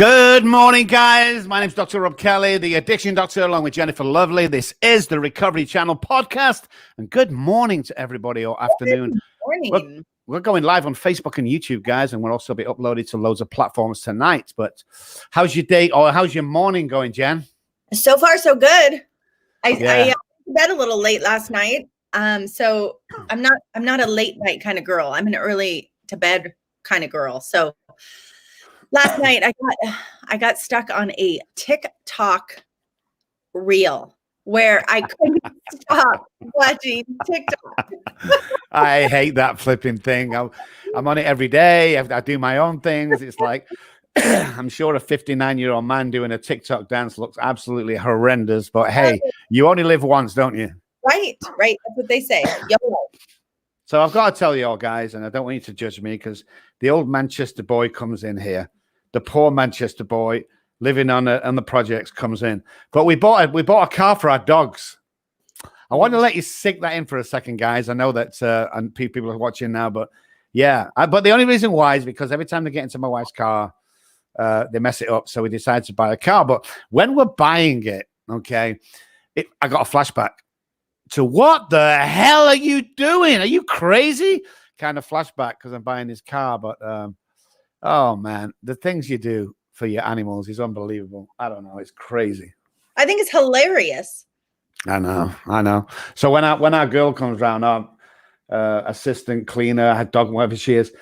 Good morning, guys. My name's Dr. Rob Kelly, the Addiction Doctor, along with Jennifer Lovely. This is the Recovery Channel podcast. And good morning to everybody, or afternoon. Good morning. We're going live on Facebook and YouTube, guys, and we'll also be uploaded to loads of platforms tonight. But how's your day, or how's your morning going, Jen? So far, so good. I went to bed a little late last night. So I'm not a late night kind of girl. I'm an early to bed kind of girl. So last night I got stuck on a TikTok reel where I couldn't stop watching TikTok. I hate that flipping thing. I'm on it every day. I do my own things. It's like, I'm sure a 59-year-old man doing a TikTok dance looks absolutely horrendous. But hey, you only live once, don't you? Right. That's what they say. YOLO. So I've got to tell you all, guys, and I don't want you to judge me because the old Manchester boy comes in here. The poor Manchester boy living on the projects comes in. But we bought a car for our dogs. I want to let you sink that in for a second, guys. I know that and people are watching now, but yeah. But the only reason why is because every time they get into my wife's car, they mess it up. So we decided to buy a car. But when we're buying it, okay, I got a flashback to what the hell are you doing? Are you crazy? Kind of flashback because I'm buying this car. But oh man, the things you do for your animals is unbelievable. I don't know. It's crazy. I think it's hilarious. I know. So when our girl comes round, our assistant cleaner, her dog, whatever she is,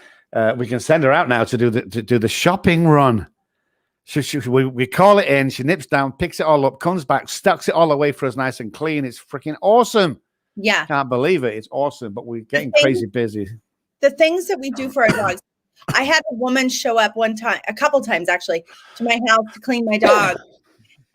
we can send her out now to do the shopping run. We call it in. She nips down, picks it all up, comes back, stacks it all away for us nice and clean. It's freaking awesome. Yeah, can't believe it. It's awesome, but we're getting crazy busy. The things that we do for our dogs. I had a woman show up a couple times actually, to my house to clean my dog.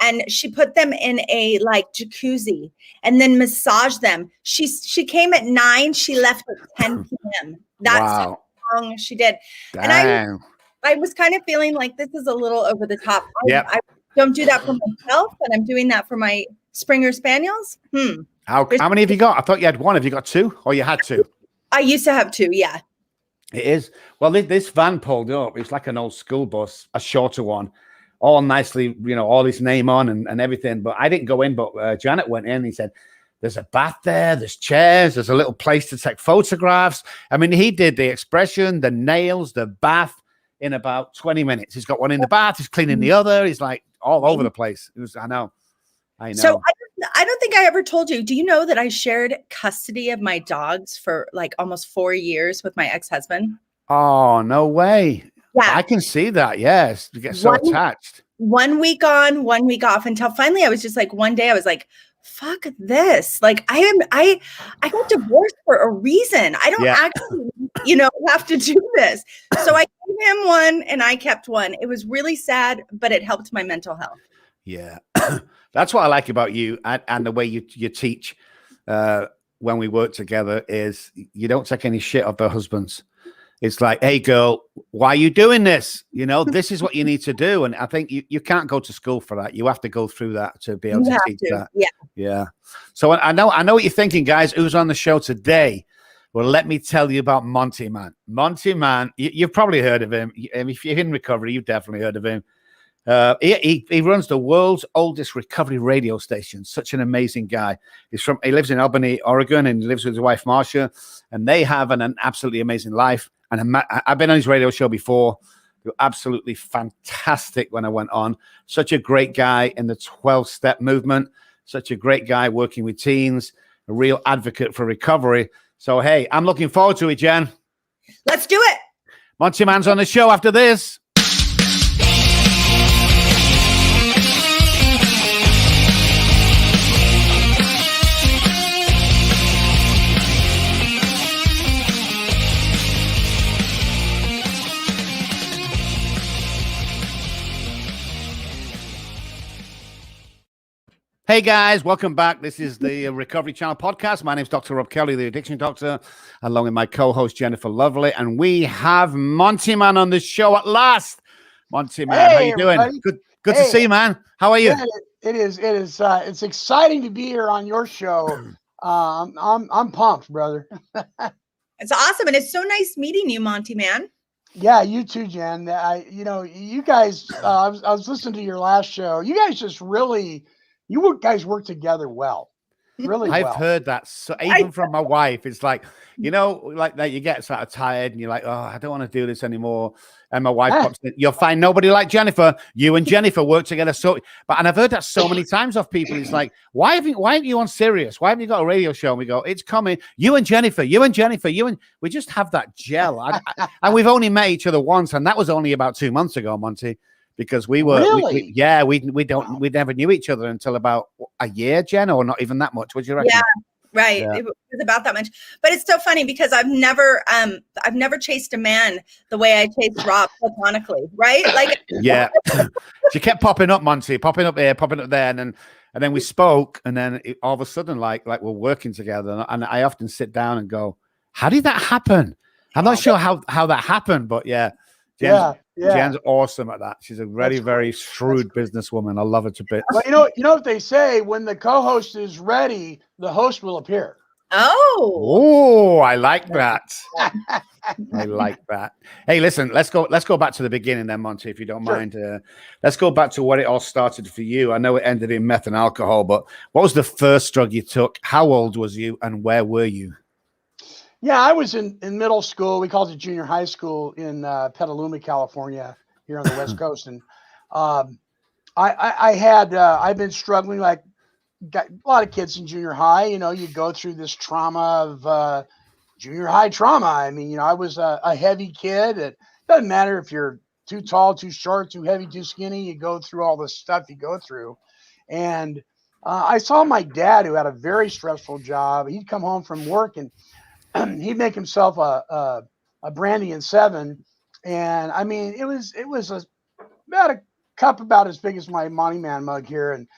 And she put them in a like jacuzzi and then massaged them. She came at 9. She left at 10 p.m. That's how long she did. Damn. And I was kind of feeling like this is a little over the top. I don't do that for myself, but I'm doing that for my Springer Spaniels. How many have you got? I thought you had one. Have you got 2? Or you had 2? I used to have 2, yeah. It is. Well, this van pulled up. It's like an old school bus, a shorter one, all nicely, all his name on and everything. But I didn't go in, but Janet went in. He said, there's a bath there, there's chairs, there's a little place to take photographs. I mean, he did the expression, the nails, the bath in about 20 minutes. He's got one in the bath, he's cleaning the other. He's like all over the place. I know. So I don't think I ever told you. Do you know that I shared custody of my dogs for like almost 4 years with my ex-husband? Oh, no way. Yeah. I can see that. Yes. You get so attached. 1 week on, 1 week off, until finally I was just like, one day I was like, fuck this. Like I got divorced for a reason. I don't actually, have to do this. So I gave him one and I kept one. It was really sad, but it helped my mental health. Yeah. That's what I like about you and the way you teach when we work together is you don't take any shit off the husbands. It's like, hey, girl, why are you doing this? This is what you need to do. And I think you can't go to school for that. You have to go through that to be able to teach that. Yeah. So I know what you're thinking, guys. Who's on the show today? Well, let me tell you about Monty Man. Monty Man, you've probably heard of him. If you're in recovery, you've definitely heard of him. He runs the world's oldest recovery radio station. Such an amazing guy. He lives in Albany, Oregon, and he lives with his wife, Marcia, and they have an absolutely amazing life. And I've been on his radio show before. They were absolutely fantastic when I went on. Such a great guy in the 12-step movement. Such a great guy working with teens. A real advocate for recovery. So, hey, I'm looking forward to it, Jen. Let's do it. Monty Man's on the show after this. Hey guys, welcome back. This is the Recovery Channel podcast. My name is Dr. Rob Kelly, the Addiction Doctor, along with my co-host Jennifer Lovely, and we have Monty Man on the show at last. Monty Man, how you doing? Everybody. Good to see you, man. How are you? Yeah, it is. It's exciting to be here on your show. I'm pumped, brother. It's awesome, and it's so nice meeting you, Monty Man. Yeah, you too, Jen. You guys. I was listening to your last show. You guys just really, guys work together well, really I've well. heard that. So even from my wife, it's like, like that you get sort of tired and you're like, oh, I don't want to do this anymore. And my wife pops in, you'll find nobody like Jennifer. You and Jennifer work together. And I've heard that so many times off people. It's like, why aren't you on Sirius? Why haven't you got a radio show? And we go, it's coming. You and Jennifer, we just have that gel. And we've only met each other once. And that was only about 2 months ago, Monty, because we were, really? we never knew each other until about a year, Jen, or not even that much. What do you reckon? Yeah. Right. Yeah. It was about that much. But it's so funny because I've never chased a man the way I chased Rob platonically, right? Like yeah. She kept popping up, Monty, popping up here, popping up there, and then we spoke, and then all of a sudden, like we're working together, and I often sit down and go, how did that happen? I'm not sure how that happened, but yeah. Jen's awesome at that. She's a very, very shrewd businesswoman. I love her to bits. Well, you know what they say: when the co-host is ready, the host will appear. Oh, I like that. I like that. Hey, listen, let's go back to the beginning then, Monty, if you don't mind. Let's go back to what it all started for you. I know it ended in meth and alcohol, but what was the first drug you took? How old was you, and where were you? Yeah, I was in middle school. We called it junior high school in Petaluma, California, here on the West Coast. And I've been struggling, like got a lot of kids in junior high. You go through this trauma of junior high trauma. I mean, I was a heavy kid. It doesn't matter if you're too tall, too short, too heavy, too skinny. You go through all the stuff you go through. And I saw my dad, who had a very stressful job. He'd come home from work and he'd make himself a brandy and 7, and I mean it was about a cup about as big as my Monty Man mug here, and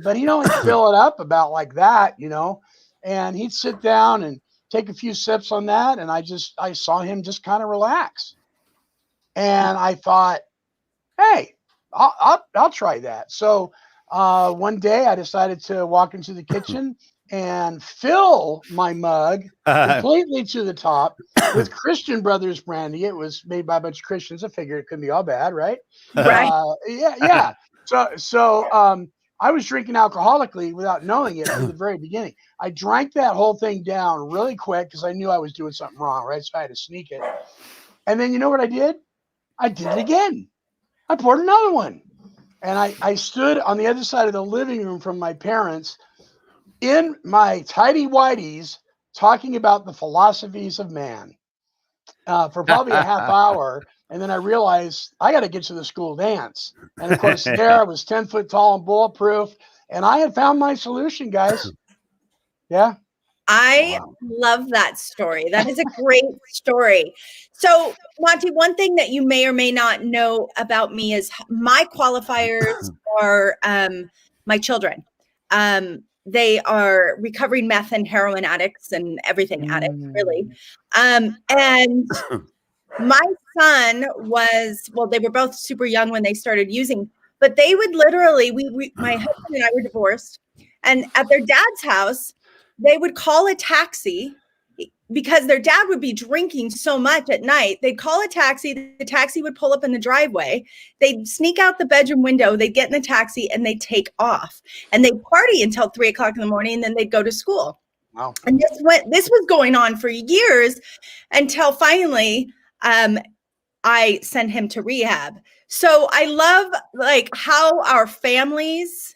but he'd only fill it up about like that, and he'd sit down and take a few sips on that, and I saw him just kind of relax, and I thought, hey, I'll try that. So one day I decided to walk into the kitchen and fill my mug completely to the top with Christian Brothers brandy. It was made by a bunch of Christians. I figured it couldn't be all bad, right? Right. Yeah. So I was drinking alcoholically without knowing it from the very beginning. I drank that whole thing down really quick because I knew I was doing something wrong, right? So I had to sneak it. And then you know what I did? I did it again. I poured another one. And I stood on the other side of the living room from my parents in my tidy whities talking about the philosophies of man for probably a half hour. And then I realized I got to get to the school dance. And of course, there I was 10 foot tall and bulletproof. And I had found my solution, guys. Yeah. I love that story. That is a great story. So, Monty, one thing that you may or may not know about me is my qualifiers are my children. They are recovering meth and heroin addicts and everything addicts, really. And my son they were both super young when they started using, but they would literally, my husband and I were divorced, and at their dad's house, they would call a taxi because their dad would be drinking so much at night. They'd call a taxi. The taxi would pull up in the driveway. They'd sneak out the bedroom window. They'd get in the taxi and they'd take off. And they'd party until 3 o'clock in the morning, and then they'd go to school. Wow. And this was going on for years until finally I sent him to rehab. So I love like how our families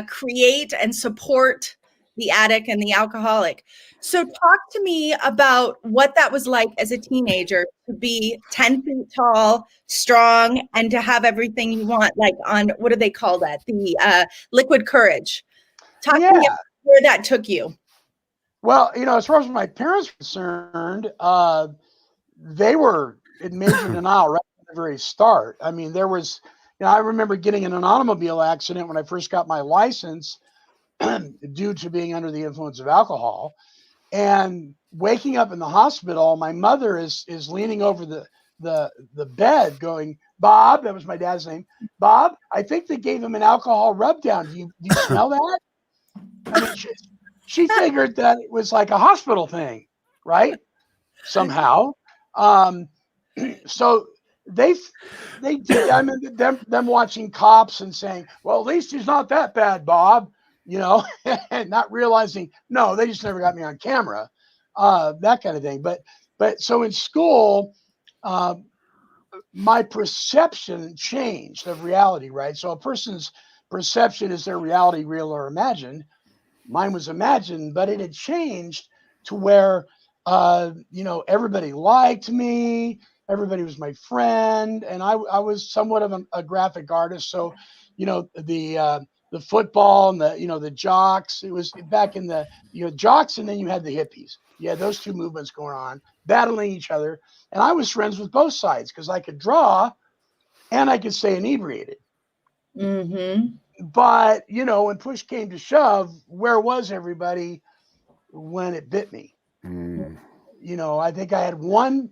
create and support the addict and the alcoholic. So talk to me about what that was like as a teenager to be 10 feet tall, strong, and to have everything you want, like on, what do they call that? The liquid courage. Talk to me about where that took you. Well, as far as my parents were concerned, they were in major denial right from the very start. I mean, there was, I remember getting in an automobile accident when I first got my license due to being under the influence of alcohol, and waking up in the hospital. My mother is leaning over the bed going, "Bob," that was my dad's name. "Bob, I think they gave him an alcohol rub down. Do you smell that?" I mean, she figured that it was like a hospital thing, right? Somehow. So they did. I mean, them watching Cops and saying, "Well, at least he's not that bad, Bob," and not realizing, no, they just never got me on camera, that kind of thing. But so in school, my perception changed of reality, right? So a person's perception is their reality, real or imagined. Mine was imagined, but it had changed to where, everybody liked me. Everybody was my friend. And I was somewhat of a graphic artist. So, the football and the jocks, it was back in the, jocks. And then you had the hippies. You had those two movements going on, battling each other. And I was friends with both sides because I could draw and I could stay inebriated. Mm-hmm. But, when push came to shove, where was everybody when it bit me? I think I had one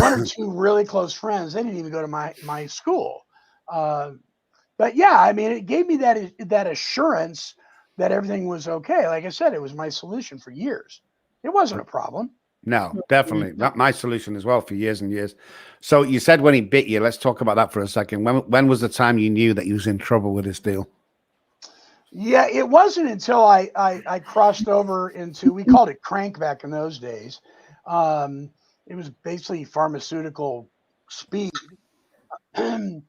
or two really close friends. They didn't even go to my school. But yeah, I mean, it gave me that assurance that everything was okay. Like I said, it was my solution for years. It wasn't a problem. No, definitely not my solution as well for years and years. So you said when he bit you, let's talk about that for a second. When was the time you knew that he was in trouble with his deal? Yeah, it wasn't until I crossed over into, we called it crank back in those days. It was basically pharmaceutical speed. And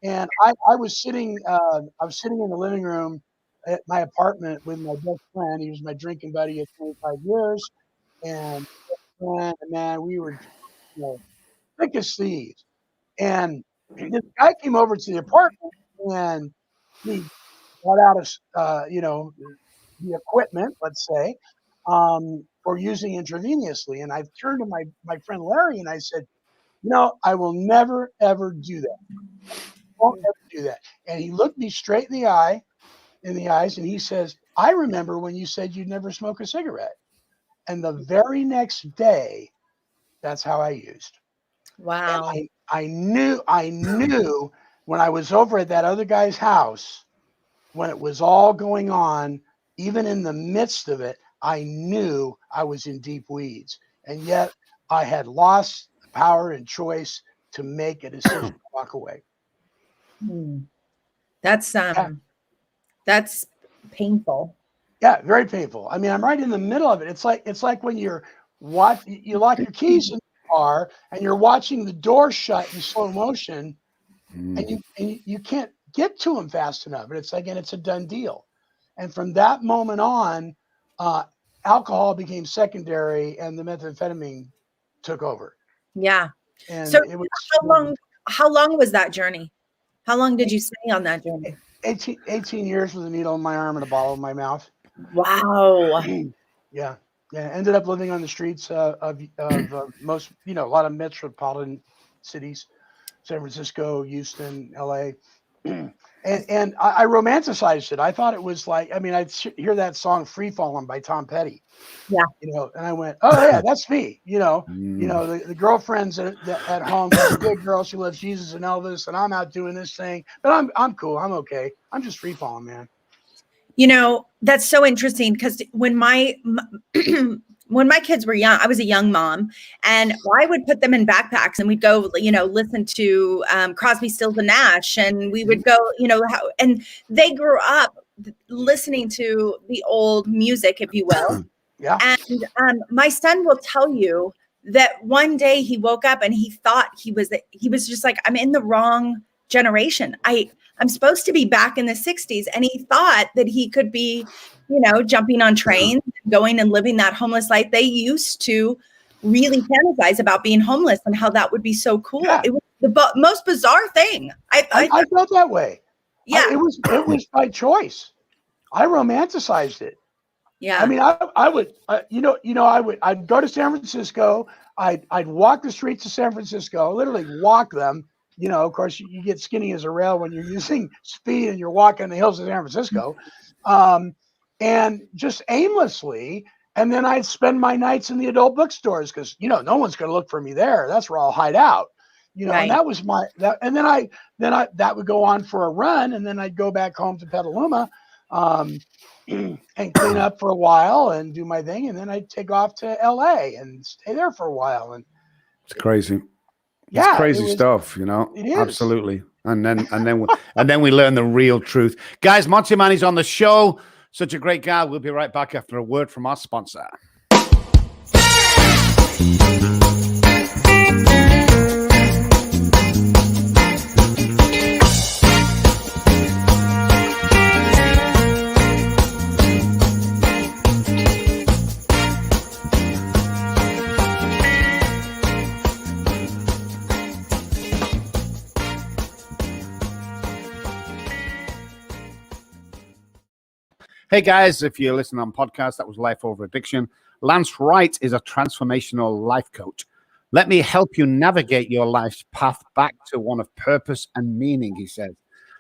I was sitting in the living room at my apartment with my best friend. He was my drinking buddy of 25 years. And man, we were, thick as thieves. And this guy came over to the apartment and he brought out the equipment, let's say, for using intravenously. And I turned to my friend Larry and I said, I will never, ever do that. I won't ever do that. And he looked me straight in the eyes, and he says, I remember when you said you'd never smoke a cigarette. And the very next day, that's how I used. Wow. And I knew when I was over at that other guy's house, when it was all going on, even in the midst of it, I knew I was in deep weeds. And yet I had lost the power and choice to make a decision to walk away. That's that's painful. Yeah, very painful. I mean, I'm right in the middle of it. It's like when you lock your keys in the car and you're watching the door shut in slow motion, and you can't get to them fast enough. And it's a done deal. And from that moment on, alcohol became secondary, and the methamphetamine took over. Yeah. And so it was how long was that journey? How long did you stay on that journey? 18 years with a needle in my arm and a bottle in my mouth. Wow. Yeah. Ended up living on the streets of most, a lot of metropolitan cities, San Francisco, Houston, LA. And I romanticized it. I thought it was like, I'd hear that song "Free Fallin'" by Tom Petty. Yeah. And I went, oh yeah, that's me. The girlfriend's at home, she's a good girl. She loves Jesus and Elvis, and I'm out doing this thing, but I'm cool. I'm okay. I'm just free falling, man. That's so interesting because when my kids were young, I was a young mom, and I would put them in backpacks and we'd go, listen to Crosby, Stills and Nash, and we would go, and they grew up listening to the old music, if you will. Yeah. And my son will tell you that one day he woke up and he thought he was just like, I'm in the wrong generation. I'm supposed to be back in the 60s. And he thought that he could be, jumping on trains, going and living that homeless life. They used to really fantasize about being homeless and how that would be so cool. Yeah. It was the most bizarre thing. I felt that way. Yeah. It was by choice. I romanticized it. Yeah. I mean, I would, I'd go to San Francisco. I'd walk the streets of San Francisco, literally walk them. Of course, you get skinny as a rail when you're using speed and you're walking the hills of San Francisco, and just aimlessly. And then I'd spend my nights in the adult bookstores because, no one's going to look for me there. That's where I'll hide out, right. And that was and then that would go on for a run. And then I'd go back home to Petaluma, and clean up for a while and do my thing. And then I'd take off to LA and stay there for a while. And it's crazy. It's crazy stuff, you know. It is. Absolutely. And then we learn the real truth. Guys, Monty Man is on the show. Such a great guy. We'll be right back after a word from our sponsor. Hey guys, if you're listening on podcast, that was Life Over Addiction. Lance Wright is a transformational life coach. Let me help you navigate your life's path back to one of purpose and meaning, he says.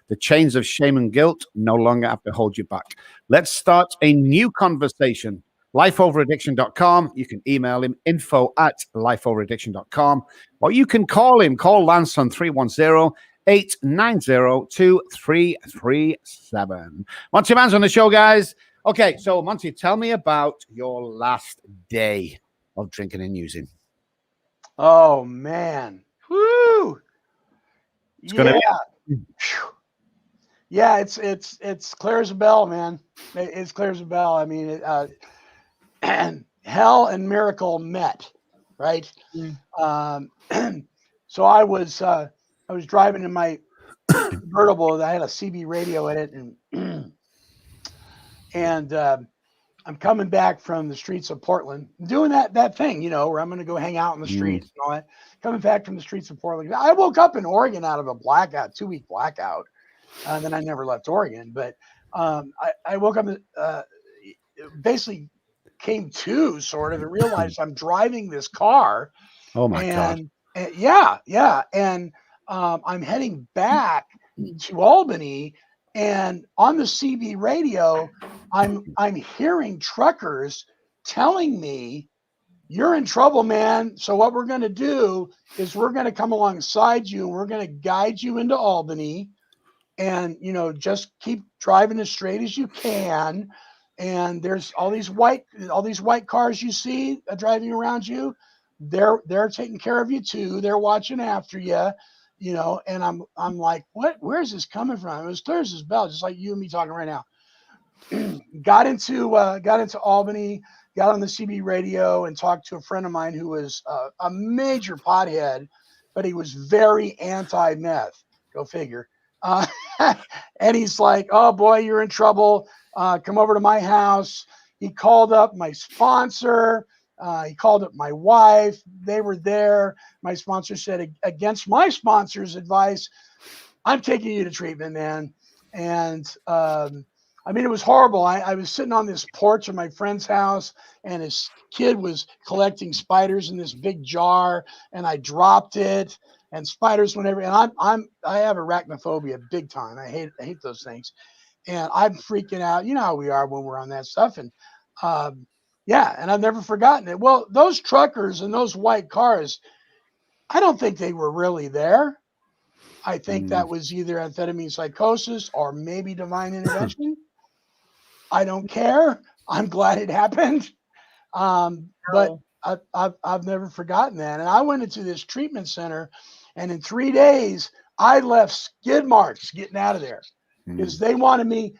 The chains of shame and guilt no longer have to hold you back. Let's start a new conversation. LifeOverAddiction.com. You can email him, info@lifeoveraddiction.com, or you can call him. Call Lance on 310-890-2337. Monty Man's on the show, guys. Okay, so Monty, tell me about your last day of drinking and using. Oh man. Woo! It's gonna be- Yeah, it's clear as a bell, man. It's clear as a bell. I mean, hell and miracle met, right? So I was driving in my convertible that had a CB radio in it, and I'm coming back from the streets of Portland, doing that thing, you know, where I'm going to go hang out in the streets and all that. Coming back from the streets of Portland, I woke up in Oregon out of a blackout, 2-week blackout. And then I never left Oregon, but I woke up, basically came to sort of and realized I'm driving this car. Oh my God. And yeah. And I'm heading back to Albany, and on the CB radio, I'm hearing truckers telling me, "You're in trouble, man. So what we're going to do is we're going to come alongside you and we're going to guide you into Albany. And, you know, just keep driving as straight as you can. And there's all these white cars you see driving around you. They're taking care of you too. They're watching after you, you know." And I'm like, what? Where's this coming from? It was clear as this bell, just like you and me talking right now. got into Albany, got on the CB radio, and talked to a friend of mine who was a major pothead, but he was very anti-meth. Go figure. And he's like, "Oh boy, you're in trouble. Come over to my house." He called up my sponsor. He called up my wife. They were there. My sponsor said, against my sponsor's advice, "I'm taking you to treatment, man." And I mean, it was horrible. I was sitting on this porch of my friend's house, and his kid was collecting spiders in this big jar, and I dropped it. And spiders whenever, and I have arachnophobia big time. I hate those things, and I'm freaking out. You know how we are when we're on that stuff, and yeah, and I've never forgotten it. Well, those truckers and those white cars, I don't think they were really there. I think that was either amphetamine psychosis or maybe divine intervention. I don't care. I'm glad it happened, but I've never forgotten that. And I went into this treatment center. And in 3 days, I left skid marks getting out of there because they wanted me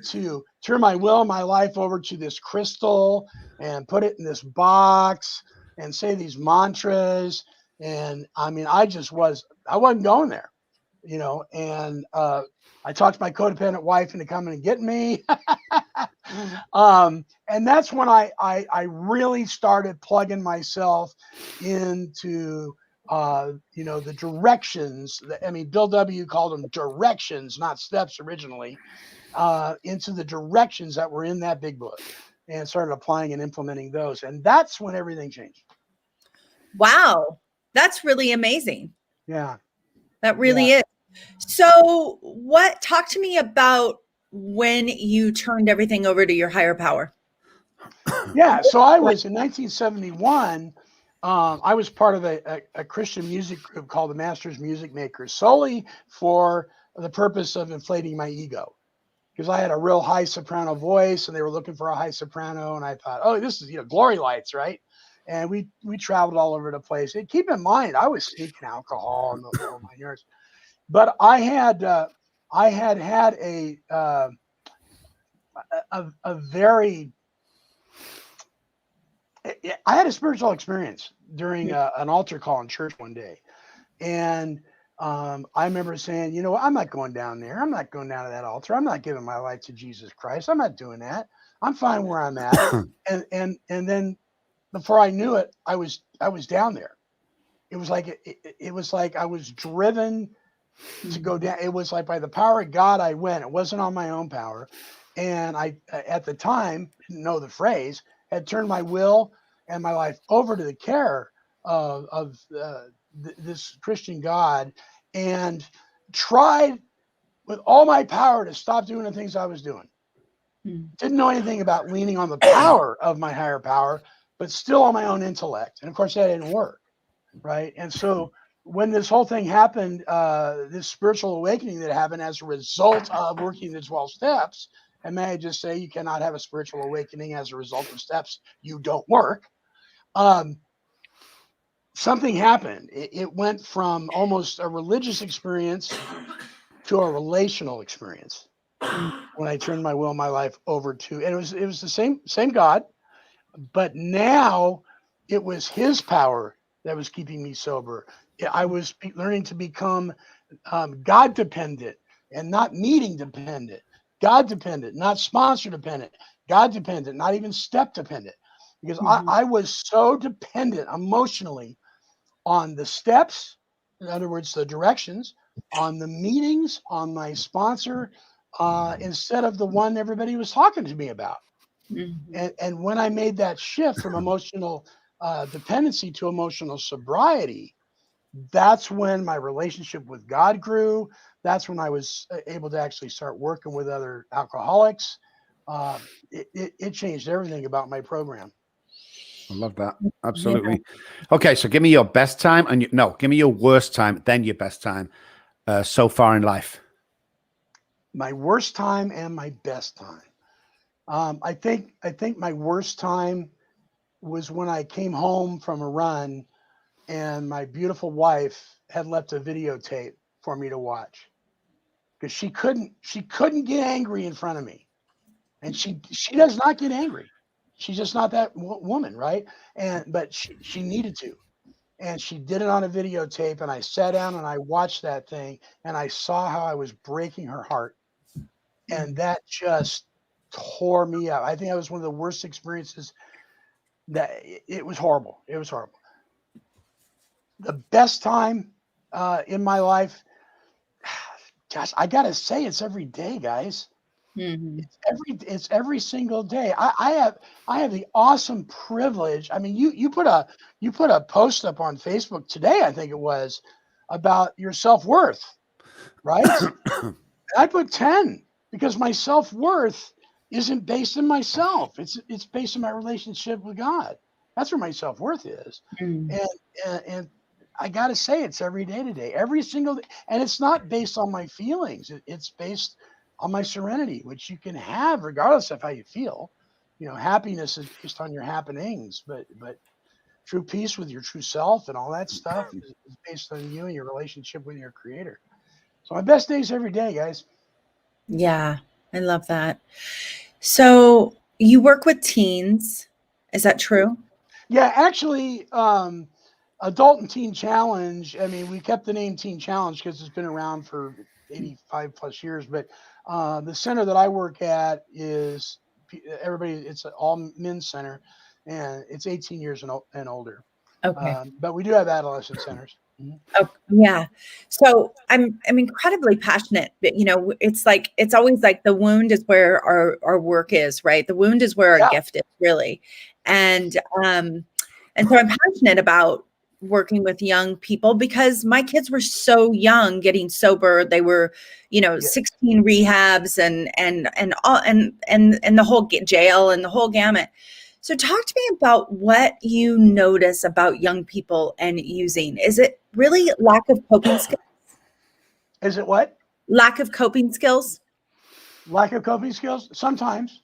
to turn my will and my life over to this crystal and put it in this box and say these mantras. And I mean, I wasn't going there, you know, and I talked my codependent wife into coming and getting me. And that's when I really started plugging myself into you know, the directions. I mean, Bill W. called them directions, not steps originally, into the directions that were in that big book, and started applying and implementing those. And that's when everything changed. Wow. That's really amazing. Yeah. That really is. So talk to me about when you turned everything over to your higher power. Yeah. So I was in 1971. I was part of a Christian music group called the Masters Music Makers, solely for the purpose of inflating my ego, because I had a real high soprano voice and they were looking for a high soprano. And I thought, oh, this is, you know, glory lights, right? and we traveled all over the place. And keep in mind, I was sneaking alcohol and the whole 9 yards. But I had had a very I had a spiritual experience during an altar call in church one day, and I remember saying, you know, I'm not going down there. I'm not going down to that altar. I'm not giving my life to Jesus Christ. I'm not doing that. I'm fine where I'm at. And then before I knew it, I was down there. It was like it was like I was driven to go down. It was like by the power of God I went. It wasn't on my own power. And I at the time didn't know the phrase, had turned my will and my life over to the care of this Christian God, and tried with all my power to stop doing the things I was doing. Didn't know anything about leaning on the power of my higher power, but still on my own intellect. And of course that didn't work. Right. And so when this whole thing happened, this spiritual awakening that happened as a result of working the 12 steps, and may I just say, you cannot have a spiritual awakening as a result of steps you don't work. Something happened. It went from almost a religious experience to a relational experience when I turned my will and my life over to, and it was the same God, but now it was his power that was keeping me sober. I was learning to become God dependent and not meeting dependent. God dependent, not sponsor dependent. God dependent, not even step dependent. Because I was so dependent emotionally on the steps, in other words, the directions, on the meetings, on my sponsor, instead of the one everybody was talking to me about. And when I made that shift from emotional dependency to emotional sobriety, that's when my relationship with God grew. That's when I was able to actually start working with other alcoholics. It changed everything about my program. I love that. Absolutely. Yeah. Okay, so give me your best time, and give me your worst time, then your best time so far in life. My worst time and my best time. I think my worst time was when I came home from a run and my beautiful wife had left a videotape for me to watch, because she couldn't get angry in front of me, and she does not get angry. She's just not that woman, right? But she needed to, and she did it on a videotape, and I sat down and I watched that thing, and I saw how I was breaking her heart, and that just tore me up. I think that was one of the worst experiences. That it was horrible. It was horrible. The best time in my life, gosh, I gotta say, it's every day, guys. It's every single day. I have the awesome privilege. I mean, you put a post up on Facebook today, I think it was, about your self-worth, right? I put 10 because my self-worth isn't based in myself. It's based on my relationship with God. That's where my self-worth is. And I got to say, it's every day today, every single day. And it's not based on my feelings. It's based on my serenity, which you can have regardless of how you feel. You know, happiness is based on your happenings, but true peace with your true self and all that stuff is based on you and your relationship with your creator. So my best days every day, guys. Yeah, I love that. So you work with teens. Is that true? Yeah, actually, Adult and Teen Challenge. I mean, we kept the name Teen Challenge because it's been around for 85 plus years. But the center that I work at is everybody. It's an all men's center, and it's 18 years and older. Okay. But we do have adolescent centers. Oh, yeah. So I'm incredibly passionate, but it's always like the wound is where our work is, right? The wound is where our gift is, really. And so I'm passionate about working with young people because my kids were so young getting sober. They were, 16 rehabs and all and the whole jail and the whole gamut. So talk to me about what you notice about young people and using. Is it really lack of coping skills? Is it what? Lack of coping skills? Lack of coping skills? Sometimes.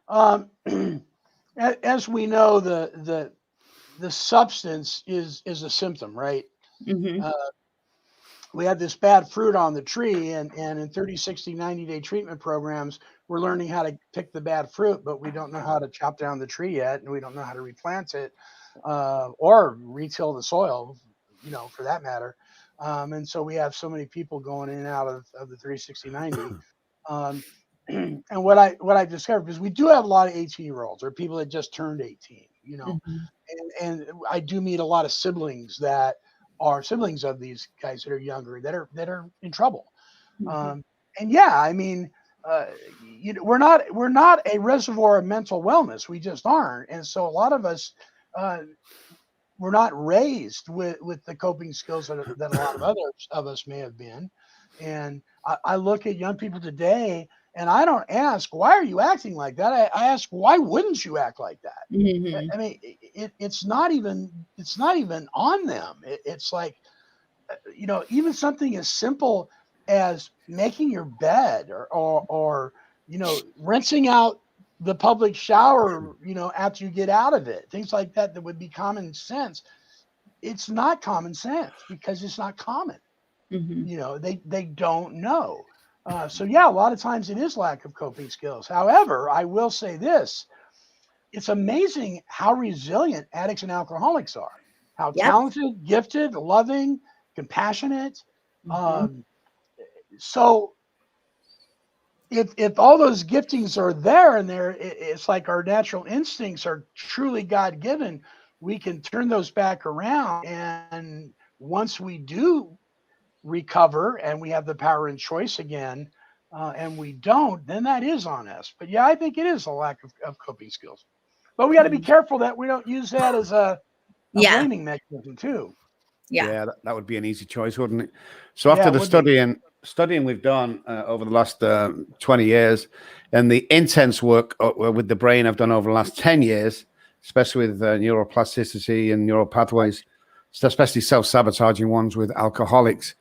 As we know, the the substance is a symptom, right? Mm-hmm. We had this bad fruit on the tree, and in 30, 60, 90-day treatment programs, we're learning how to pick the bad fruit, but we don't know how to chop down the tree yet, and we don't know how to replant it or retill the soil, for that matter. And so we have so many people going in and out of the 30, 60, 90. And what I discovered is we do have a lot of 18-year-olds or people that just turned 18, Mm-hmm. and I do meet a lot of siblings that are siblings of these guys that are younger that are in trouble. Mm-hmm. And yeah, I mean, we're not a reservoir of mental wellness. We just aren't. And so a lot of us, we're not raised with the coping skills that a lot of others of us may have been. And I look at young people today, and I don't ask, why are you acting like that? I ask, why wouldn't you act like that? Mm-hmm. I mean, it's not even on them. It's like, even something as simple as making your bed or rinsing out the public shower, after you get out of it, things like that would be common sense. It's not common sense because it's not common. Mm-hmm. They don't know. So yeah, a lot of times it is lack of coping skills. However, I will say this: it's amazing how resilient addicts and alcoholics are, how Yep. talented, gifted, loving, compassionate. Mm-hmm. So if all those giftings are there and it's like our natural instincts are truly God given, we can turn those back around. And once we do recover and we have the power and choice again, and we don't, then that is on us. But yeah, I think it is a lack of coping skills. But we got to be careful that we don't use that as a Yeah. blaming mechanism too. Yeah. Yeah, that would be an easy choice, wouldn't it? So Yeah, after it the would be. studying we've done over the last 20 years, and the intense work with the brain I've done over the last 10 years, especially with neuroplasticity and neural pathways, so especially self-sabotaging ones with alcoholics.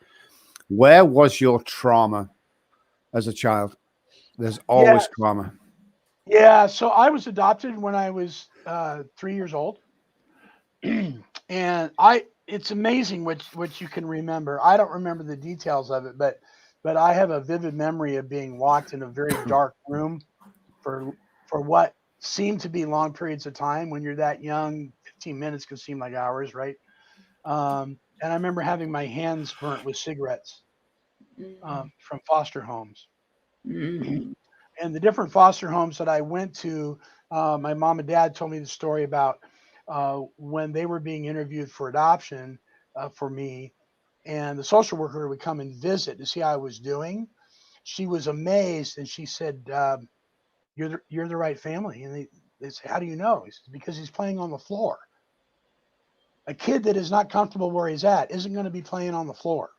Where was your trauma as a child? There's Yeah, always trauma. yeah. So I was adopted when I was 3 years old, and it's amazing what you can remember. I don't remember the details of it, but I have a vivid memory of being locked in a very dark room for what seemed to be long periods of time. When you're that young, 15 minutes can seem like hours, right? And I remember having my hands burnt with cigarettes from foster homes. Mm-hmm. And the different foster homes that I went to, my mom and dad told me the story about when they were being interviewed for adoption for me, and the social worker would come and visit to see how I was doing. She was amazed, and she said, "You're the right family." And they said, "How do you know?" He says, "Because he's playing on the floor. A kid that is not comfortable where he's at isn't going to be playing on the floor,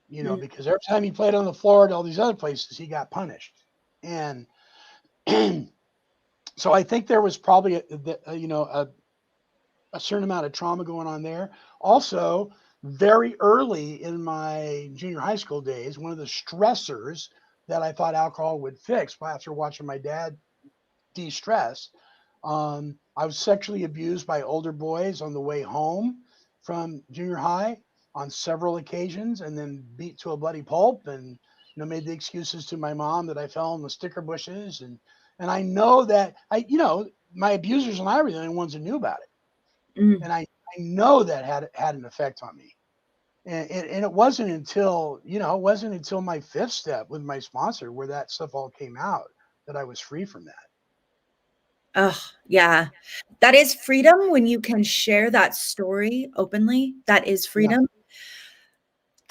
because every time he played on the floor at all these other places, he got punished." And so I think there was probably a certain amount of trauma going on there. Also, very early in my junior high school days, one of the stressors that I thought alcohol would fix, after watching my dad de-stress, I was sexually abused by older boys on the way home from junior high on several occasions, and then beat to a bloody pulp, and made the excuses to my mom that I fell in the sticker bushes, and I know that my abusers and I were the only ones that knew about it, Mm-hmm. and I know that had an effect on me. And it wasn't until my fifth step with my sponsor where that stuff all came out, that I was free from that. Oh, yeah. That is freedom when you can share that story openly. That is Yeah. freedom.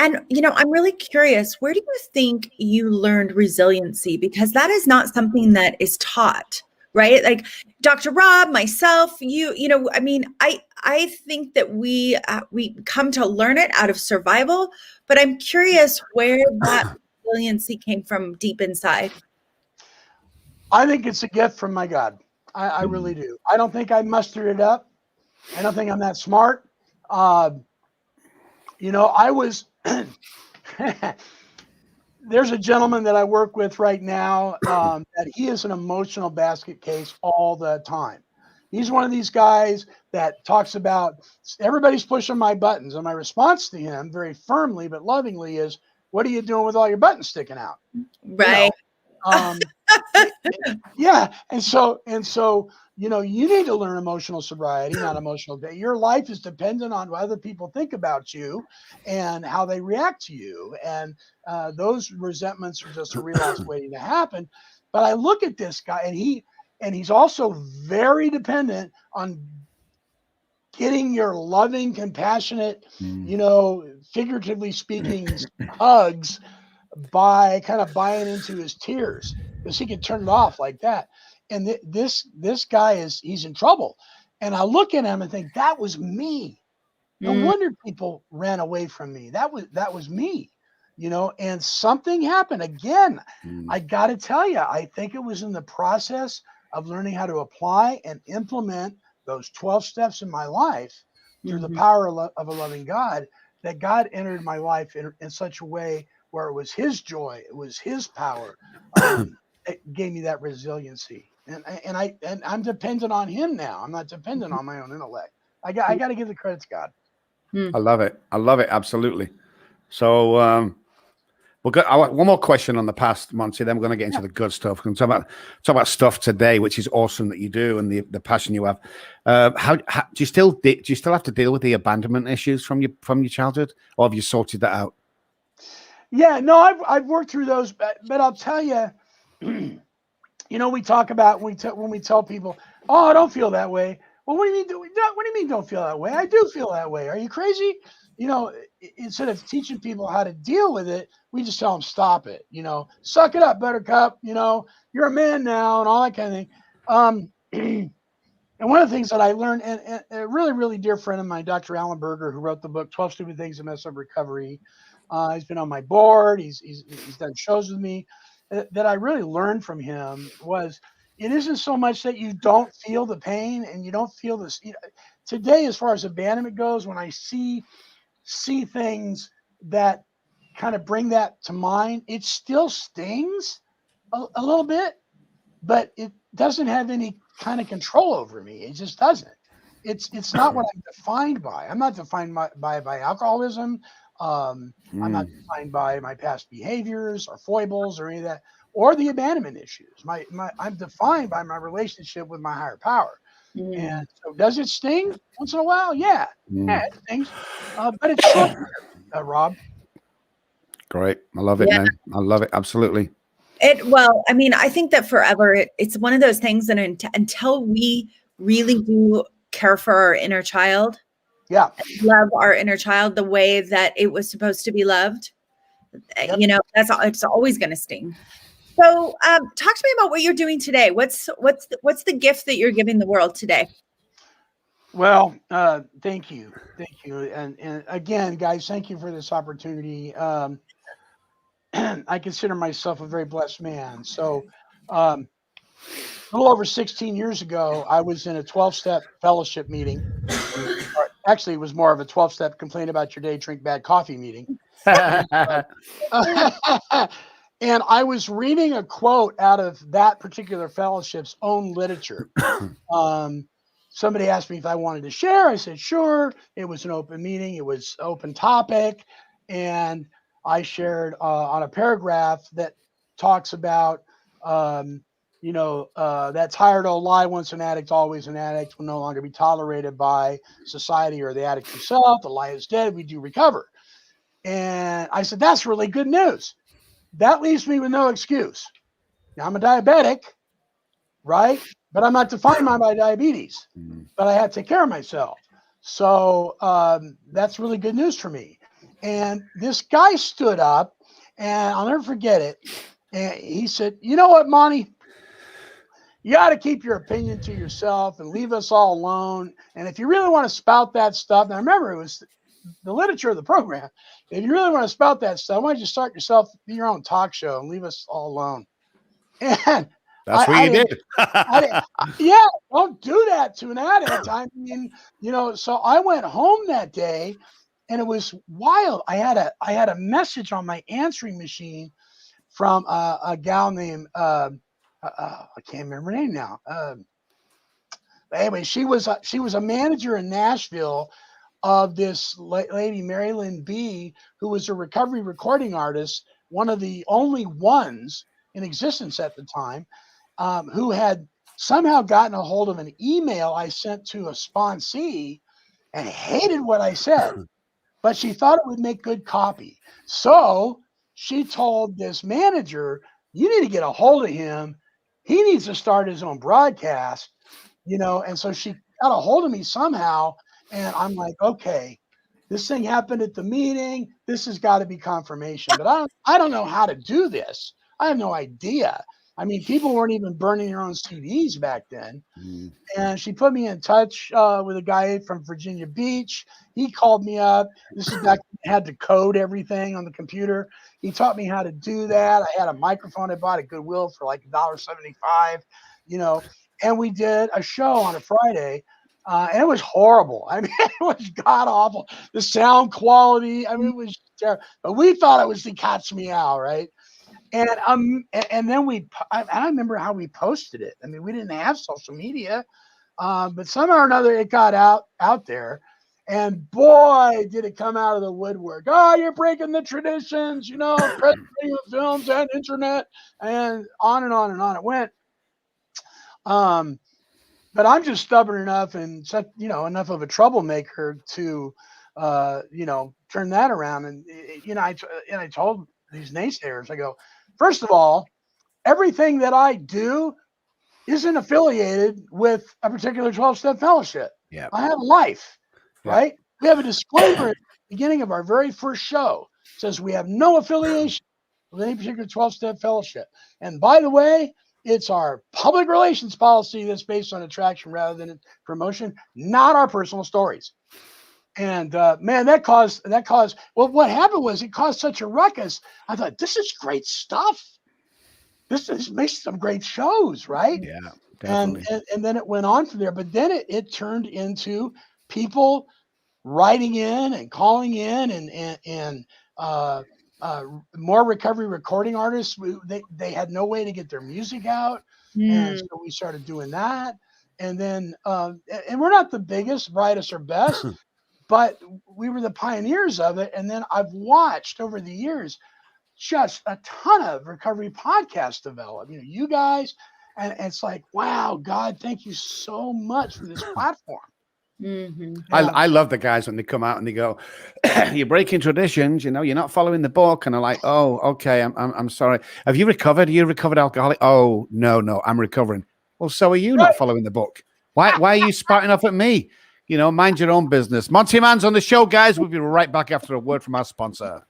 And, I'm really curious, where do you think you learned resiliency? Because that is not something that is taught, right? Like Dr. Rob, myself, I mean, I think that we come to learn it out of survival, but I'm curious where that resiliency came from deep inside. I think it's a gift from my God. I really do. I don't think I mustered it up. I don't think I'm that smart. I was there's a gentleman that I work with right now that he is an emotional basket case all the time. He's one of these guys that talks about everybody's pushing my buttons. And my response to him very firmly but lovingly is, what are you doing with all your buttons sticking out? Right. Yeah. And so, you need to learn emotional sobriety, not emotional. Your life is dependent on what other people think about you and how they react to you. And those resentments are just a relapse waiting to happen. But I look at this guy, and he's also very dependent on getting your loving, compassionate, figuratively speaking, hugs by kind of buying into his tears, because he can turn it off like that. And this guy he's in trouble. And I look at him and think, that was me. No wonder people ran away from me. That was me, and something happened again. I got to tell you, I think it was in the process of learning how to apply and implement those 12 steps in my life through the power of a loving God, that God entered my life in such a way where it was his joy, it was his power. It gave me that resiliency. And I'm dependent on him now. I'm not dependent on my own intellect. I got to give the credit to God. I love it. Absolutely. So, we've got one more question on the past, Monty. Then we're going to get into the good stuff. We're going to talk about stuff today, which is awesome that you do, and the passion you have. How do you still have to deal with the abandonment issues from your childhood, or have you sorted that out? Yeah, no, I've worked through those, but I'll tell you, we talk about when we tell people, oh, I don't feel that way. Well, what do you mean? What do you mean don't feel that way? I do feel that way. Are you crazy? Instead of teaching people how to deal with it, we just tell them, stop it. Suck it up, buttercup. You're a man now, and all that kind of thing. And one of the things that I learned, and a really, really dear friend of mine, Dr. Alan Berger, who wrote the book 12 Stupid Things That Mess Up Recovery, he's been on my board. He's done shows with me. That I really learned from him was, it isn't so much that you don't feel the pain and you don't feel this. Today, as far as abandonment goes, when I see things that kind of bring that to mind, it still stings a little bit, but it doesn't have any kind of control over me. It just doesn't. It's not what I'm defined by. I'm not defined by alcoholism. I'm not defined by my past behaviors or foibles or any of that, or the abandonment issues. I'm defined by my relationship with my higher power. And so, does it sting once in a while? Yeah, it stings, but it's short, Rob. Great, I love it, man. I love it, absolutely. Well, I mean, I think that forever, it's one of those things that until we really do care for our inner child, love our inner child the way that it was supposed to be loved, it's always going to sting. So, talk to me about what you're doing today. What's the gift that you're giving the world today? Well, thank you, and again, guys, thank you for this opportunity. I consider myself a very blessed man. So, a little over 16 years ago, I was in a 12-step fellowship meeting. Actually, it was more of a 12-step complain about your day, drink bad coffee meeting. And I was reading a quote out of that particular fellowship's own literature. Somebody asked me if I wanted to share. I said, sure. It was an open meeting. It was open topic. And I shared on a paragraph that talks about, that tired old lie, once an addict, always an addict, will no longer be tolerated by society or the addict himself. The lie is dead. We do recover. And I said, that's really good news. That leaves me with no excuse. Now, I'm a diabetic, right? But I'm not defined by my diabetes. But I had to take care of myself. So that's really good news for me. And this guy stood up, and I'll never forget it. And he said, you know what, Monty? You got to keep your opinion to yourself and leave us all alone. And if you really want to spout that stuff, now remember, it was the literature of the program. If you really want to spout that stuff, why don't you start yourself your own talk show and leave us all alone? And that's what you did. Yeah, don't do that to an addict. I mean, so I went home that day, and it was wild. I had a message on my answering machine from a gal named I can't remember her name now. Anyway, she was a manager in Nashville of this lady, Mary Lynn B., who was a recovery recording artist, one of the only ones in existence at the time, who had somehow gotten a hold of an email I sent to a sponsee and hated what I said, but she thought it would make good copy. So she told this manager, you need to get a hold of him. He needs to start his own broadcast, and so she got a hold of me somehow. And I'm like, okay, this thing happened at the meeting. This has got to be confirmation, but I don't know how to do this. I have no idea. I mean, people weren't even burning their own CDs back then. Mm. And she put me in touch with a guy from Virginia Beach. He called me up. This is back when I had to code everything on the computer. He taught me how to do that. I had a microphone I bought at Goodwill for like $1.75, and we did a show on a Friday. And it was horrible. I mean, it was god awful. The sound quality, I mean, it was terrible. But we thought it was the Catch Me Out, right? And then I remember how we posted it. I mean, we didn't have social media, but somehow or another it got out there. And boy, did it come out of the woodwork. Oh, you're breaking the traditions, presenting of films and internet, and on and on it went. But I'm just stubborn enough and enough of a troublemaker to turn that around. And I told these naysayers, I go, first of all, everything that I do isn't affiliated with a particular 12-step fellowship. Yeah. I have a life, right? We have a disclaimer at the beginning of our very first show. It says we have no affiliation with any particular 12-step fellowship. And by the way, it's our public relations policy that's based on attraction rather than promotion, not our personal stories. And man, that caused. Well, what happened was it caused such a ruckus. I thought, this is great stuff. This makes some great shows, right? Yeah, definitely. And then it went on from there. But then it turned into people writing in and calling in, and more recovery recording artists. They had no way to get their music out, and so we started doing that. And then and we're not the biggest, brightest, or best. But we were the pioneers of it. And then I've watched over the years just a ton of recovery podcasts develop. You guys, and it's like, wow, God, thank you so much for this platform. Mm-hmm. I love the guys when they come out and they go, you're breaking traditions, you're not following the book. And I'm like, oh, okay, I'm sorry. Have you recovered? Are you a recovered alcoholic? Oh, no, I'm recovering. Well, so are you not following the book? Why are you spouting off at me? Mind your own business. Monty Man's on the show, guys. We'll be right back after a word from our sponsor.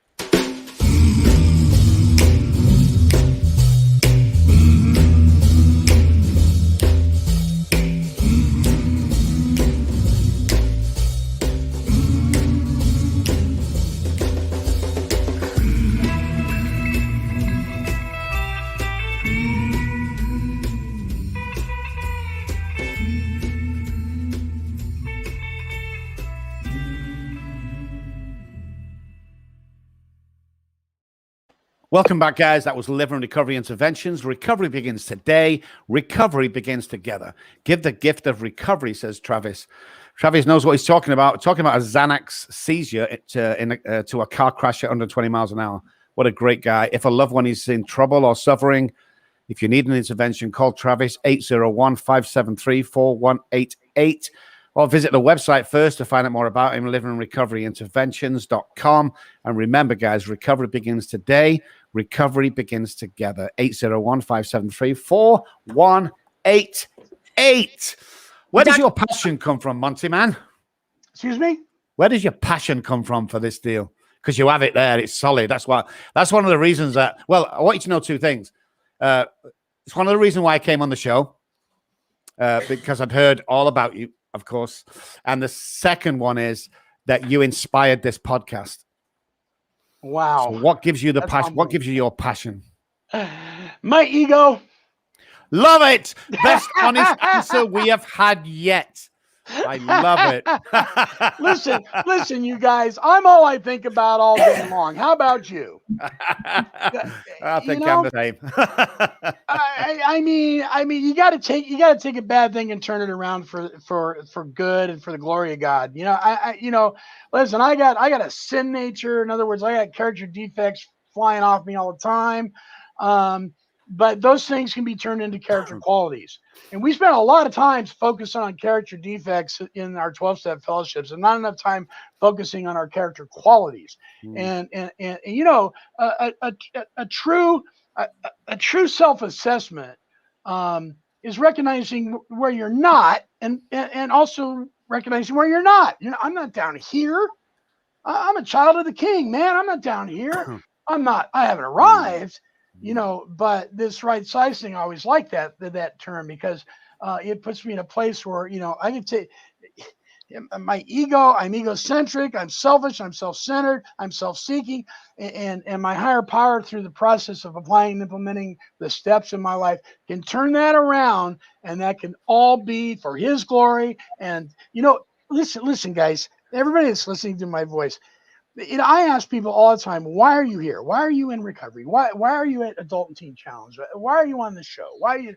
Welcome back, guys. That was Liver and Recovery Interventions. Recovery begins today. Recovery begins together. Give the gift of recovery, says Travis. Travis knows what he's talking about. Talking about a Xanax seizure to a car crash at under 20 miles an hour. What a great guy. If a loved one is in trouble or suffering, if you need an intervention, call Travis, 801-573-4188. Or visit the website first to find out more about him, liveandrecoveryinterventions.com. And remember, guys, recovery begins today. Recovery begins together. 801-573-4188. Where does your passion come from, Monty Man? Excuse me? Where does your passion come from for this deal? Because you have it there. It's solid. That's one of the reasons that, well, I want you to know two things. It's one of the reasons why I came on the show, because I'd heard all about you, of course. And the second one is that you inspired this podcast. Wow. So what gives you the passion? What gives you your passion? My ego. Love it. Best honest answer we have had yet. I love it. listen, you guys, I'm all I think about all day long. How about you? I You think I'm know, the same. I mean, you got to take a bad thing and turn it around for good and for the glory of God. Listen, I got a sin nature. In other words, I got character defects flying off me all the time. But those things can be turned into character qualities. And we spent a lot of time focusing on character defects in our 12-step fellowships, and not enough time focusing on our character qualities. And a true self-assessment is recognizing where you're not, and also recognizing where you're not. I'm not down here. I'm a child of the King, man. I'm not down here. I haven't arrived. But this right sizing, I always like that term, because it puts me in a place where, I can take my ego. I'm egocentric. I'm selfish. I'm self-centered. I'm self-seeking, and my higher power, through the process of applying and implementing the steps in my life, can turn that around, and that can all be for His glory. And listen, guys, everybody that's listening to my voice. I ask people all the time, why are you here? Why are you in recovery? Why are you at Adult and Teen Challenge? Why are you on this show? Why are you?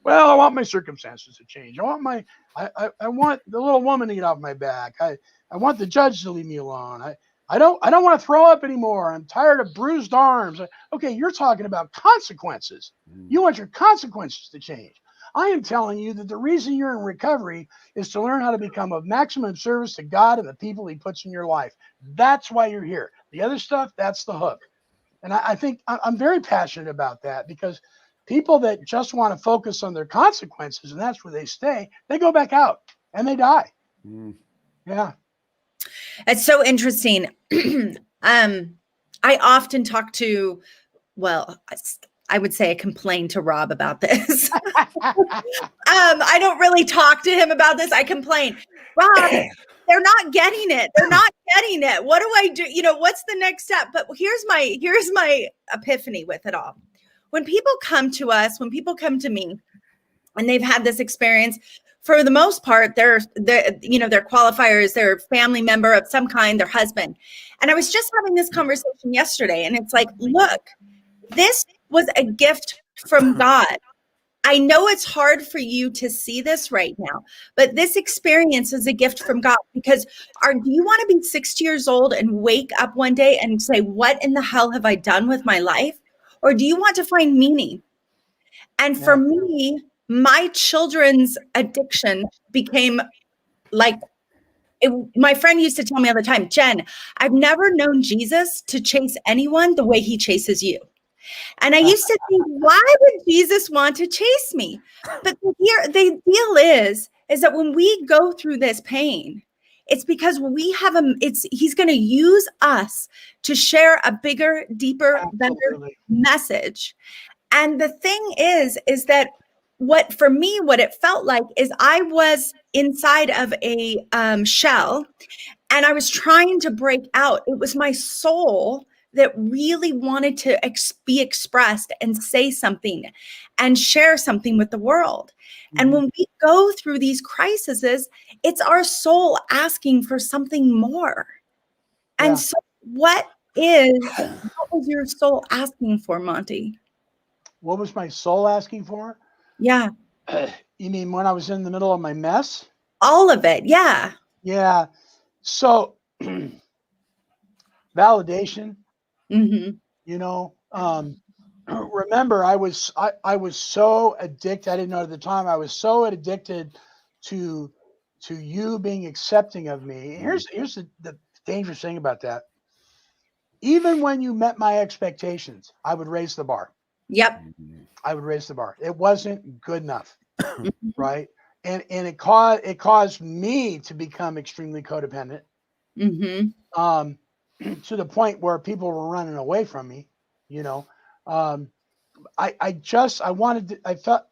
Well, I want my circumstances to change. I want the little woman to get off my back. I want the judge to leave me alone. I don't want to throw up anymore. I'm tired of bruised arms. Okay, you're talking about consequences. You want your consequences to change. I am telling you that the reason you're in recovery is to learn how to become of maximum service to God and the people He puts in your life. That's why you're here. The other stuff, that's the hook. And I think I'm very passionate about that, because people that just want to focus on their consequences, and that's where they stay, they go back out and they die. Yeah. It's so interesting. I often talk to, I would say I complain to Rob about this. I don't really talk to him about this. I complain. Rob, they're not getting it. They're not getting it. What do I do? What's the next step? But here's my epiphany with it all. When people come to us, when people come to me and they've had this experience, for the most part, they're qualifiers, they're a family member of some kind, their husband. And I was just having this conversation yesterday, and it's like, look, this was a gift from God. I know it's hard for you to see this right now, but this experience is a gift from God, because do you want to be 60 years old and wake up one day and say, what in the hell have I done with my life? Or do you want to find meaning? And for me, my children's addiction became like, my friend used to tell me all the time, Jen, I've never known Jesus to chase anyone the way He chases you. And I used to think, why would Jesus want to chase me? But the deal is that when we go through this pain, it's because He's going to use us to share a bigger, deeper, better message. And the thing is that what it felt like is I was inside of a shell, and I was trying to break out. It was my soul that really wanted to be expressed and say something and share something with the world. And when we go through these crises, it's our soul asking for something more. And so what was your soul asking for, Monty? What was my soul asking for? Yeah. You mean when I was in the middle of my mess? All of it. Yeah. Yeah. So validation, remember I was so addicted. I didn't know at the time. I was so addicted to you being accepting of me. Here's the dangerous thing about that. Even when you met my expectations, I would raise the bar. Yep. I would raise the bar. It wasn't good enough. Right. And it caused me to become extremely codependent. To the point where people were running away from me. I felt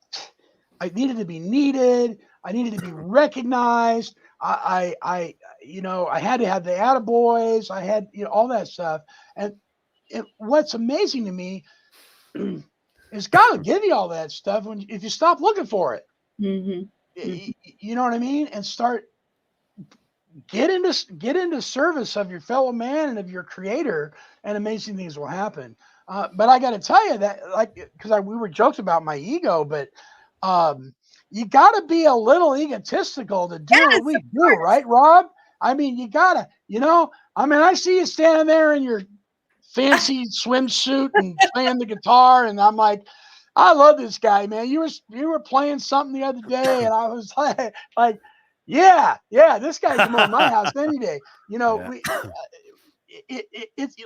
I needed to be needed. I needed to be recognized. I had to have the attaboys. I had, all that stuff. And what's amazing to me is God will give you all that stuff if you stop looking for it. You know what I mean? And start get into service of your fellow man and of your creator, and amazing things will happen. But I got to tell you that, like, because we were joked about my ego, but you got to be a little egotistical to do what we do, right, Rob? I mean, you gotta, I see you standing there in your fancy swimsuit and playing the guitar, and I'm like, I love this guy, man. You were playing something the other day, and I was like, yeah, this guy come over my house any day. Yeah.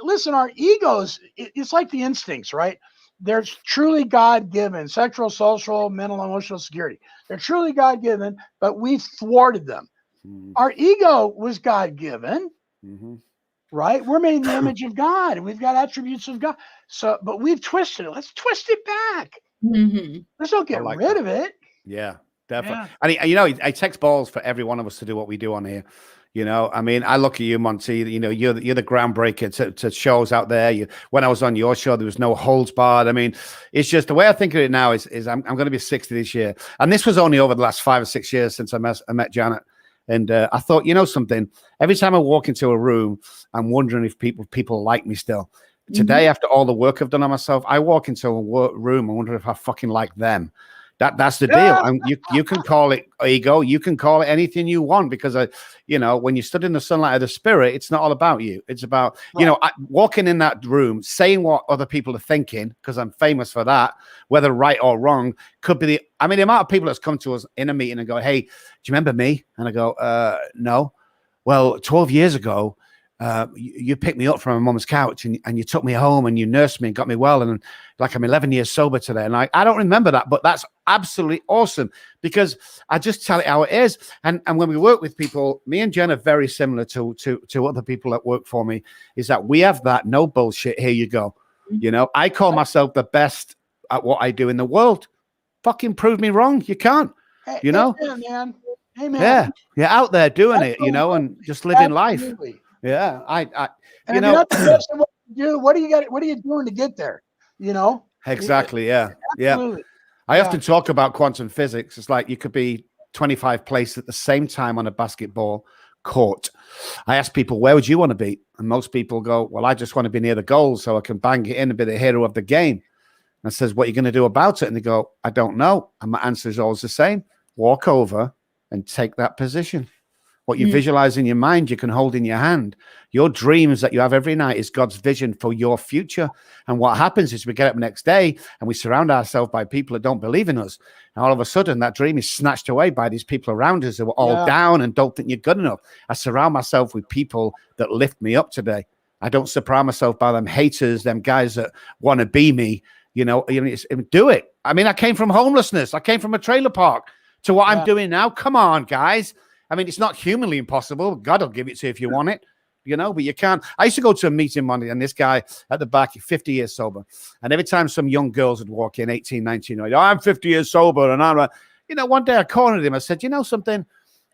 Listen, our egos, it's like the instincts, right? They're truly God-given, sexual, social, mental, emotional security. They're truly God-given, but we thwarted them. Mm-hmm. Our ego was God-given, Mm-hmm. right? We're made in the image of God. We've got attributes of God. So, but we've twisted it. Let's twist it back. Mm-hmm. Let's not get rid of it. Yeah, definitely. Yeah. And it takes balls for every one of us to do what we do on here. I mean, I look at you, Monty. You're the groundbreaker to shows out there. When I was on your show, there was no holds barred. I mean, it's just the way I think of it now is I'm going to be 60 this year, and this was only over the last 5 or 6 years since I met Janet. And I thought, something. Every time I walk into a room, I'm wondering if people like me still. Today, after all the work I've done on myself, I walk into a room and wonder if I fucking like them. That's the deal. And you can call it ego. You can call it anything you want, because when you stood in the sunlight of the spirit, it's not all about you. It's about, walking in that room, saying what other people are thinking, because I'm famous for that, whether right or wrong, could be the amount of people that's come to us in a meeting and go, hey, do you remember me? And I go, no. Well, 12 years ago, you picked me up from my mom's couch and you took me home and you nursed me and got me well. And like, I'm 11 years sober today. And I don't remember that, but that's absolutely awesome, because I just tell it how it is. And when we work with people, me and Jen are very similar to other people that work for me, is that we have that no bullshit. Here you go. I call myself the best at what I do in the world. Fucking prove me wrong. You can't, Amen, man. Amen. Yeah. You're out there doing it, and just living life. Yeah, you're not the best at what you do. What are you doing to get there? Exactly. Yeah. Absolutely. I often talk about quantum physics. It's like you could be 25 places at the same time on a basketball court. I ask people, where would you want to be? And most people go, well, I just want to be near the goal so I can bang it in and be the hero of the game. And I says, what are you going to do about it? And they go, I don't know. And my answer is always the same. Walk over and take that position. What you visualize in your mind, you can hold in your hand. Your dreams that you have every night is God's vision for your future. And what happens is we get up next day and we surround ourselves by people that don't believe in us. And all of a sudden, that dream is snatched away by these people around us who are all down and don't think you're good enough. I surround myself with people that lift me up today. I don't surround myself by them haters, them guys that want to be me. Do it. I mean, I came from homelessness. I came from a trailer park to what I'm doing now. Come on, guys. I mean, it's not humanly impossible. God will give it to you if you want it, but you can't. I used to go to a meeting Monday, and this guy at the back, 50 years sober. And every time some young girls would walk in, 18, 19, I'm 50 years sober. And I'm like, one day I cornered him. I said, something?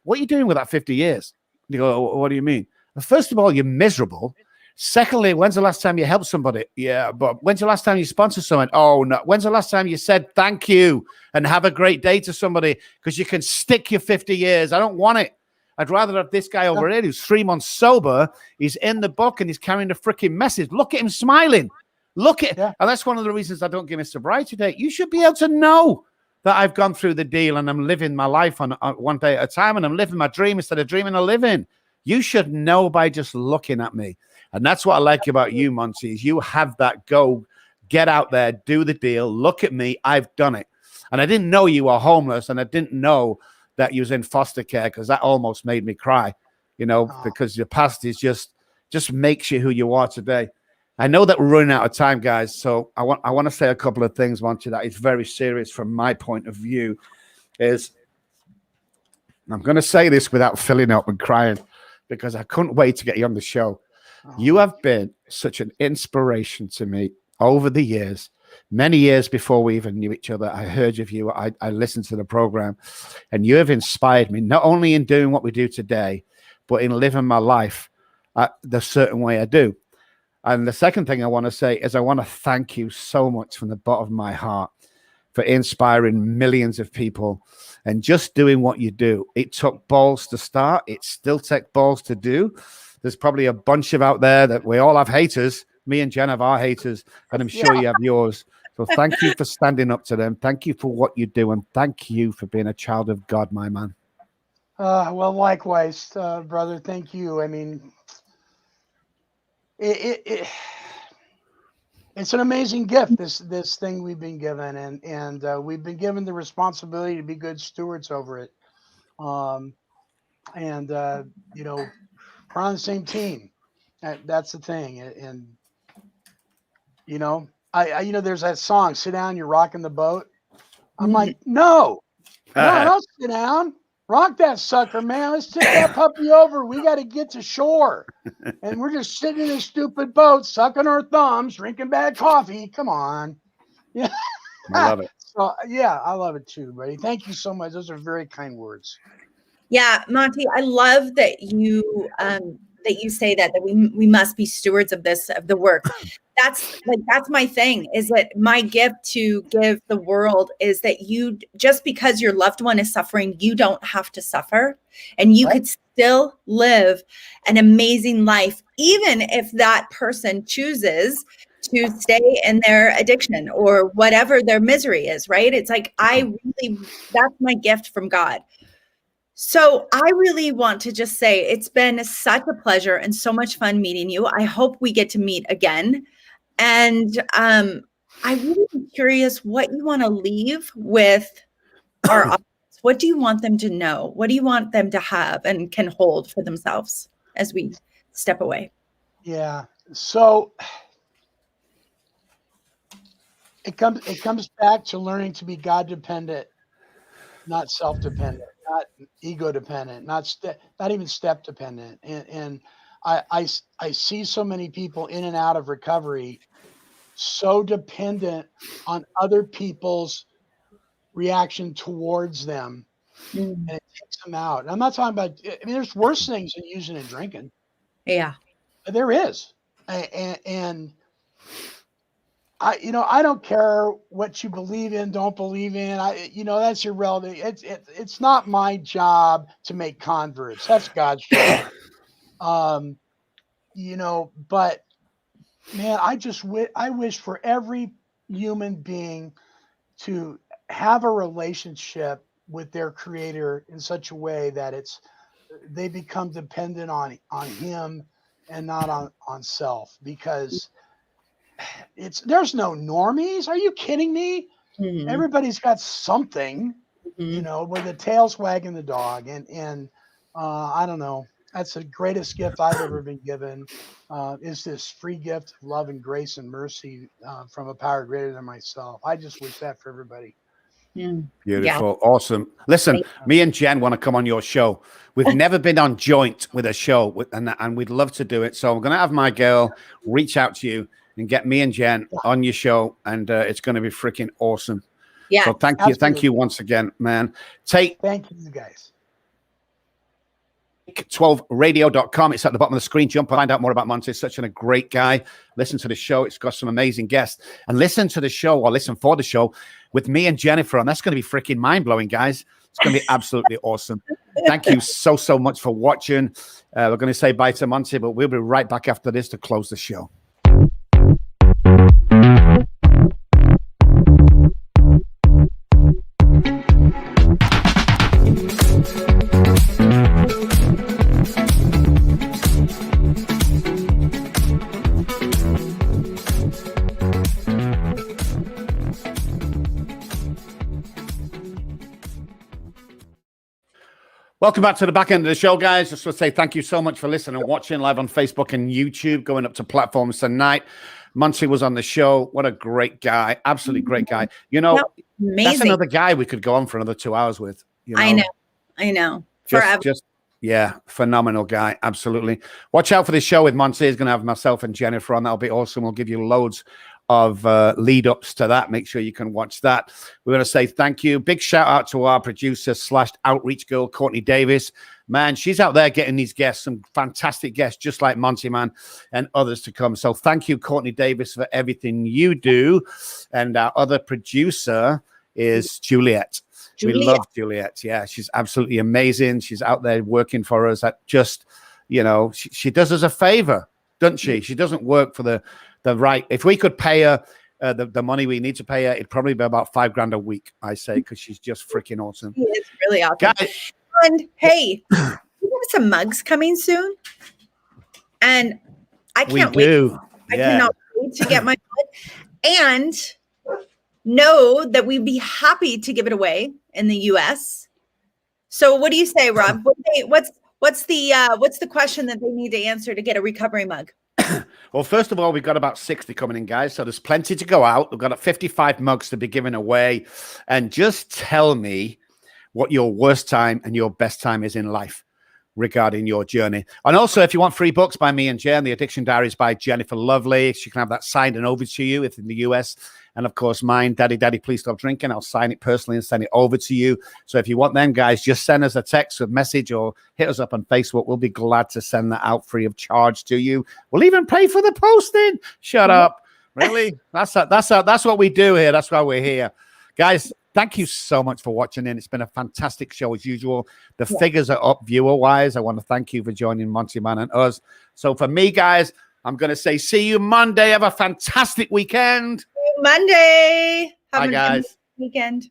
What are you doing with that 50 years? And he go, what do you mean? Well, first of all, you're miserable. Secondly, when's the last time you helped somebody? Yeah, but when's the last time you sponsored someone? Oh, no. When's the last time you said thank you and have a great day to somebody? Because you can stick your 50 years. I don't want it. I'd rather have this guy over here who's 3 months sober. He's in the book and he's carrying a freaking message. Look at him smiling. And that's one of the reasons I don't give him sobriety date. You should be able to know that I've gone through the deal and I'm living my life on one day at a time, and I'm living my dream instead of dreaming a living. You should know by just looking at me. And that's what I like about you, Monty, is you have that go, get out there, do the deal, look at me, I've done it. And I didn't know you were homeless, and I didn't know that you was in foster care, because that almost made me cry, because your past is just makes you who you are today. I know that we're running out of time, guys, so I want to say a couple of things, Monty, that is very serious from my point of view. Is I'm going to say this without filling up and crying, because I couldn't wait to get you on the show. You have been such an inspiration to me over the years. Many years before we even knew each other, I heard of you. I listened to the program, and you have inspired me, not only in doing what we do today, but in living my life the certain way I do. And the second thing I want to say is I want to thank you so much from the bottom of my heart for inspiring millions of people and just doing what you do. It took balls to start. It still takes balls to do. There's probably a bunch of out there that we all have haters. Me and Jen have our haters, and I'm sure you have yours. So thank you for standing up to them. Thank you for what you do, and thank you for being a child of God, my man. Well, likewise, brother. Thank you. I mean, it's an amazing gift. This thing we've been given, and we've been given the responsibility to be good stewards over it. You know, we're on the same team. That's the thing. And you know, I there's that song, "Sit Down, You're Rocking the Boat." I'm like, no, don't sit down. Rock that sucker, man. Let's tip that puppy over. We got to get to shore. And we're just sitting in this stupid boat, sucking our thumbs, drinking bad coffee. Come on. Yeah. I love it. So, yeah, I love it too, buddy. Thank you so much. Those are very kind words. Yeah, Monty, I love that you say that we must be stewards of the work. That's my thing, is that my gift to give the world is that you, just because your loved one is suffering, you don't have to suffer, and you could still live an amazing life, even if that person chooses to stay in their addiction or whatever their misery is, right? It's like, that's my gift from God. So I really want to just say it's been such a pleasure and so much fun meeting you. I hope we get to meet again. And I'm really curious what you want to leave with our audience. What do you want them to know? What do you want them to have and can hold for themselves as we step away? Yeah. So it comes back to learning to be God dependent, not self-dependent, not ego dependent, not even step dependent. And I see so many people in and out of recovery so dependent on other people's reaction towards them, and it takes them out. And I'm not talking about, I mean, there's worse things than using and drinking. Yeah, there is. And I don't care what you believe in, don't believe in. That's irrelevant. It's not my job to make converts. That's God's job. But man, I wish for every human being to have a relationship with their creator in such a way that they become dependent on him and not on self, because there's no normies. Are you kidding me? Mm-hmm. Everybody's got something, with the tail's wagging the dog. And I don't know. That's the greatest gift I've ever been given, is this free gift of love and grace and mercy from a power greater than myself. I just wish that for everybody. Beautiful. Yeah. Awesome. Listen, me and Jen want to come on your show. We've never been on joint with a show, and we'd love to do it. So I'm going to have my girl reach out to you and get me and Jen on your show, and it's going to be freaking awesome. Yeah. So thank you once again, man. Thank you guys. 12radio.com. It's at the bottom of the screen. Jump and find out more about Monty. He's such a great guy. Listen to the show. It's got some amazing guests. And listen to the show, or listen for the show with me and Jennifer. And that's going to be freaking mind-blowing, guys. It's going to be absolutely awesome. Thank you so much for watching. We're going to say bye to Monty, but we'll be right back after this to close the show. Welcome back to the back end of the show, guys. Just want to say thank you so much for listening and watching live on Facebook and YouTube, going up to platforms tonight. Monty was on the show. What a great guy. Absolutely great guy. That's another guy we could go on for another 2 hours with. I know. Forever. Yeah, phenomenal guy. Absolutely. Watch out for this show with Monty. He's going to have myself and Jennifer on. That'll be awesome. We'll give you loads of lead ups to that. Make sure you can watch that. We're going to say thank you. Big shout out to our producer / outreach girl, Courtney Davis. Man, she's out there getting these guests, some fantastic guests, just like Monty Man and others to come. So thank you, Courtney Davis, for everything you do. And our other producer is Juliet. We love Juliet. Yeah, she's absolutely amazing. She's out there working for us. At just, you know, she does us a favor, doesn't she? She doesn't work for the right. If we could pay her the money we need to pay her, it'd probably be about $5,000 a week, I say, because she's just freaking awesome. She is really awesome. Guys, and hey, we have some mugs coming soon, and I can't wait. I cannot wait to get my mug, and know that we'd be happy to give it away in the US. So what do you say, Rob? What's the question that they need to answer to get a recovery mug? Well, first of all, we've got about 60 coming in, guys. So there's plenty to go out. We've got 55 mugs to be given away. And just tell me what your worst time and your best time is in life regarding your journey. And also, if you want free books by me and Jen, The Addiction Diaries by Jennifer Lovely, she can have that signed and over to you if in the US. And of course, mine, Daddy, Please Stop Drinking. I'll sign it personally and send it over to you. So if you want them, guys, just send us a text, a message, or hit us up on Facebook. We'll be glad to send that out free of charge to you. We'll even pay for the posting. Shut up. Really? That's what we do here. That's why we're here. Guys, thank you so much for watching in. It's been a fantastic show as usual. The figures are up viewer-wise. I want to thank you for joining Monty Man and us. So for me, guys, I'm going to say see you Monday. Have a fantastic weekend. Monday. Bye, guys. Weekend.